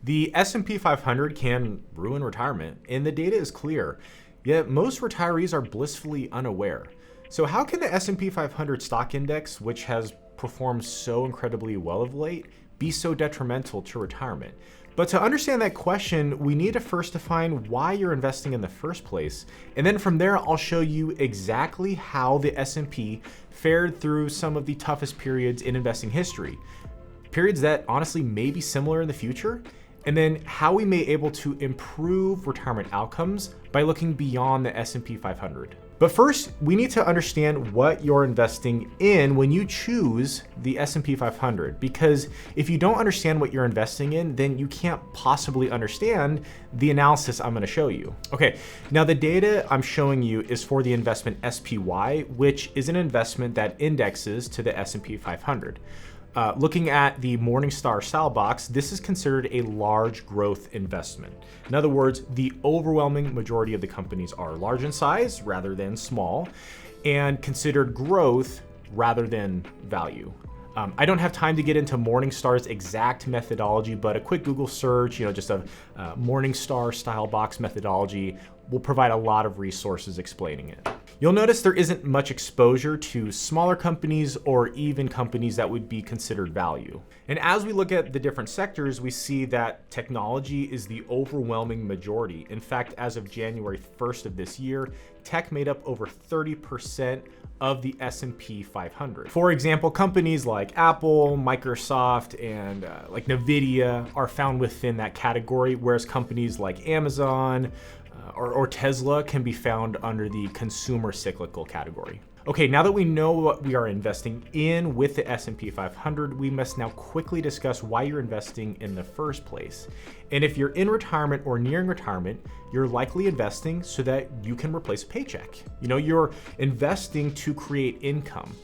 The S&P 500 can ruin retirement, and the data is clear, yet most retirees are blissfully unaware. So how can the S&P 500 stock index, which has performed so incredibly well of late, be so detrimental to retirement? But to understand that question, we need to first define why you're investing in the first place. And then from there, I'll show you exactly how the S&P fared through some of the toughest periods in investing history. Periods that honestly may be similar in the future, and then how we may be able to improve retirement outcomes by looking beyond the S&P 500. But first, we need to understand what you're investing in when you choose the S&P 500, because if you don't understand what you're investing in, then you can't possibly understand the analysis I'm going to show you. Okay, now the data I'm showing you is for the investment SPY, which is an investment that indexes to the S&P 500. Looking at the Morningstar style box, this is considered a large growth investment. In other words, the overwhelming majority of the companies are large in size rather than small, and considered growth rather than value. I don't have time to get into Morningstar's exact methodology, but a quick Google search, just a Morningstar style box methodology will provide a lot of resources explaining it. You'll notice there isn't much exposure to smaller companies or even companies that would be considered value. And as we look at the different sectors, we see that technology is the overwhelming majority. In fact, as of January 1st of this year, tech made up over 30% of the S&P 500. For example, companies like Apple, Microsoft, and like Nvidia are found within that category, whereas companies like Amazon, or Tesla can be found under the consumer cyclical category. Okay, now that we know what we are investing in with the S&P 500, we must now quickly discuss why you're investing in the first place. And if you're in retirement or nearing retirement, you're likely investing so that you can replace a paycheck. You're investing to create income.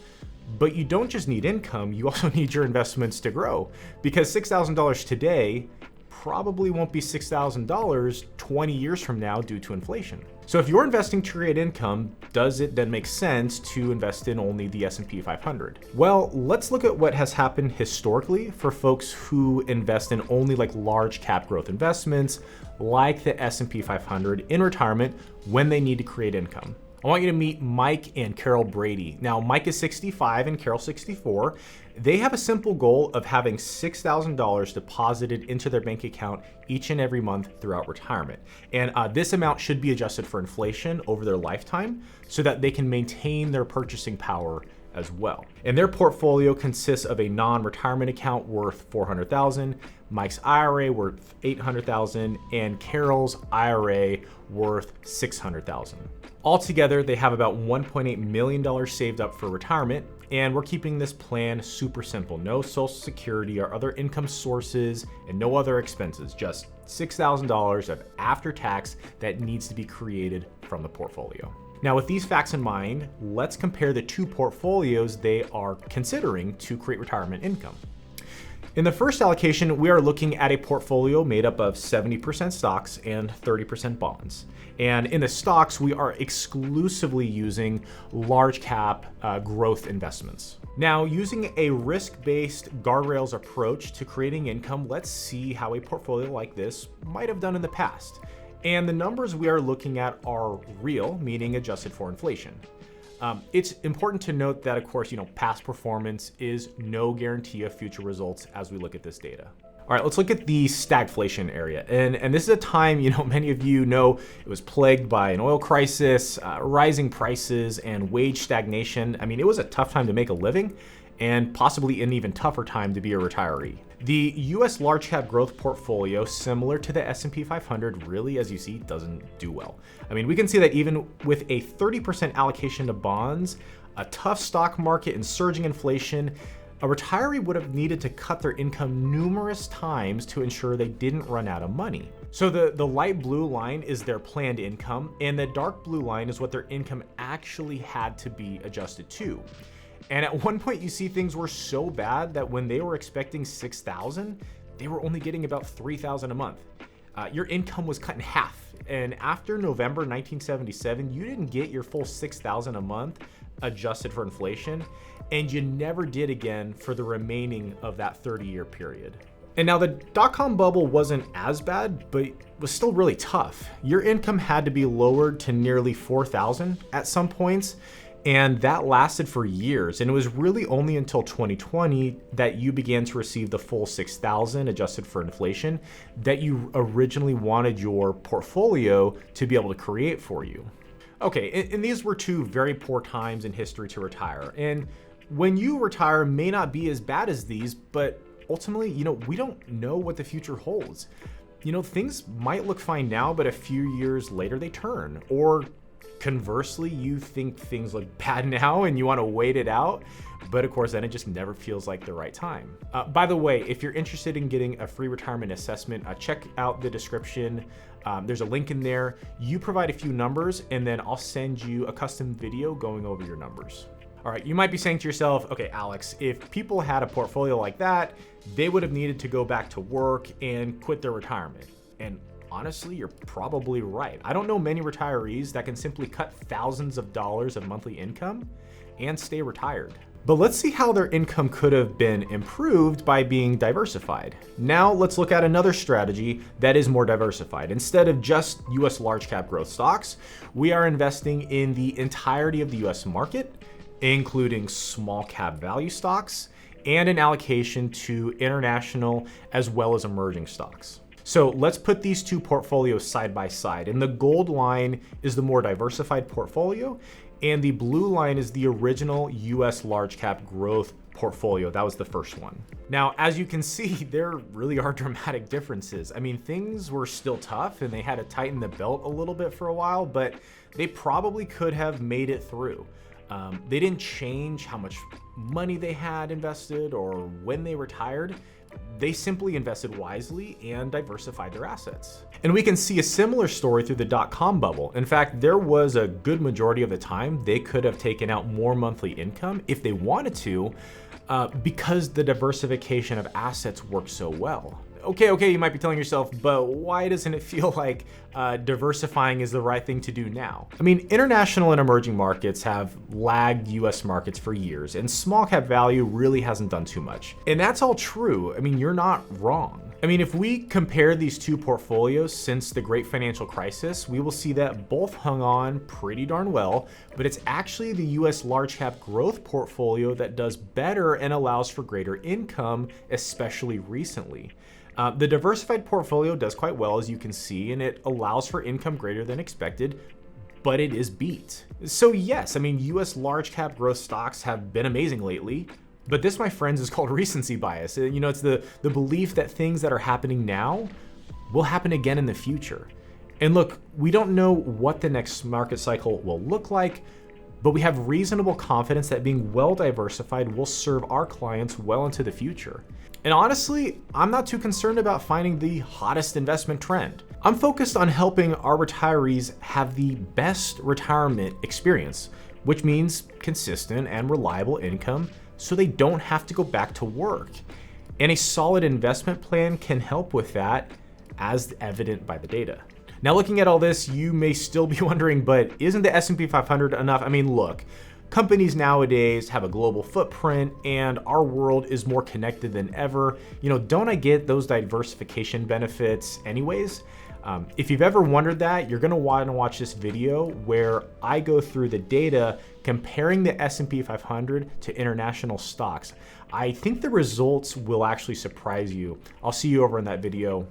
But you don't just need income, you also need your investments to grow, because $6,000 today probably won't be $6,000 20 years from now due to inflation. So if you're investing to create income, does it then make sense to invest in only the S&P 500? Well, let's look at what has happened historically for folks who invest in only large cap growth investments like the S&P 500 in retirement when they need to create income. I want you to meet Mike and Carol Brady. Now, Mike is 65 and Carol 64. They have a simple goal of having $6,000 deposited into their bank account each and every month throughout retirement. And this amount should be adjusted for inflation over their lifetime so that they can maintain their purchasing power as well. And their portfolio consists of a non-retirement account worth $400,000, Mike's IRA worth $800,000, and Carol's IRA worth $600,000. Altogether, they have about $1.8 million saved up for retirement, and we're keeping this plan super simple. No Social Security or other income sources, and no other expenses, just $6,000 of after-tax that needs to be created from the portfolio. Now, with these facts in mind, let's compare the two portfolios they are considering to create retirement income. In the first allocation, we are looking at a portfolio made up of 70% stocks and 30% bonds. And in the stocks, we are exclusively using large cap growth investments. Now, using a risk-based guardrails approach to creating income, let's see how a portfolio like this might have done in the past. And the numbers we are looking at are real, meaning adjusted for inflation. It's important to note that, of course, past performance is no guarantee of future results as we look at this data. All right, let's look at the stagflation area. And this is a time, many of you know it was plagued by an oil crisis, rising prices, and wage stagnation. I mean, it was a tough time to make a living and possibly an even tougher time to be a retiree. The US large cap growth portfolio, similar to the S&P 500, really, as you see, doesn't do well. I mean, we can see that even with a 30% allocation to bonds, a tough stock market, and surging inflation, a retiree would have needed to cut their income numerous times to ensure they didn't run out of money. So the light blue line is their planned income, and the dark blue line is what their income actually had to be adjusted to. And at one point, you see things were so bad that when they were expecting $6,000, they were only getting about $3,000 a month. Your income was cut in half. And after November 1977, you didn't get your full $6,000 a month adjusted for inflation, and you never did again for the remaining of that 30-year period. And now the dot-com bubble wasn't as bad, but was still really tough. Your income had to be lowered to nearly 4,000 at some points, and that lasted for years. And it was really only until 2020 that you began to receive the full 6,000 adjusted for inflation that you originally wanted your portfolio to be able to create for you. Okay, and these were two very poor times in history to retire. And when you retire may not be as bad as these, but ultimately, we don't know what the future holds. Things might look fine now, but a few years later they turn. Or conversely, you think things look bad now and you want to wait it out, but of course then it just never feels like the right time. By the way, if you're interested in getting a free retirement assessment, check out the description. There's a link in there. You provide a few numbers and then I'll send you a custom video going over your numbers. All right, you might be saying to yourself, okay, Alex, if people had a portfolio like that, they would have needed to go back to work and quit their retirement. And honestly, you're probably right. I don't know many retirees that can simply cut thousands of dollars of monthly income and stay retired. But let's see how their income could have been improved by being diversified. Now let's look at another strategy that is more diversified. Instead of just US large cap growth stocks, we are investing in the entirety of the US market, including small cap value stocks and an allocation to international as well as emerging stocks. So let's put these two portfolios side by side. And the gold line is the more diversified portfolio, and the blue line is the original US large cap growth portfolio. That was the first one. Now, as you can see, there really are dramatic differences. I mean, things were still tough and they had to tighten the belt a little bit for a while, but they probably could have made it through. They didn't change how much money they had invested or when they retired. They simply invested wisely and diversified their assets. And we can see a similar story through the dot-com bubble. In fact, there was a good majority of the time they could have taken out more monthly income if they wanted to, because the diversification of assets worked so well. Okay, you might be telling yourself, but why doesn't it feel like diversifying is the right thing to do now? I mean, international and emerging markets have lagged US markets for years, and small cap value really hasn't done too much. And that's all true. I mean, you're not wrong. I mean, if we compare these two portfolios since the great financial crisis, we will see that both hung on pretty darn well, but it's actually the US large cap growth portfolio that does better and allows for greater income, especially recently. The diversified portfolio does quite well, as you can see, and it allows for income greater than expected, but it is beat. So yes, I mean, US large cap growth stocks have been amazing lately, but this, my friends, is called recency bias. It's the belief that things that are happening now will happen again in the future. And look, we don't know what the next market cycle will look like, but we have reasonable confidence that being well diversified will serve our clients well into the future. And honestly, I'm not too concerned about finding the hottest investment trend. I'm focused on helping our retirees have the best retirement experience, which means consistent and reliable income so they don't have to go back to work. And a solid investment plan can help with that, as evident by the data. Now, looking at all this, you may still be wondering, but isn't the S&P 500 enough? I mean, look, companies nowadays have a global footprint and our world is more connected than ever. Don't I get those diversification benefits anyways? If you've ever wondered that, you're gonna want to watch this video where I go through the data comparing the S&P 500 to international stocks. I think the results will actually surprise you. I'll see you over in that video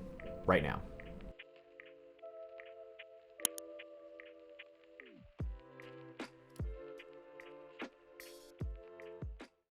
right now.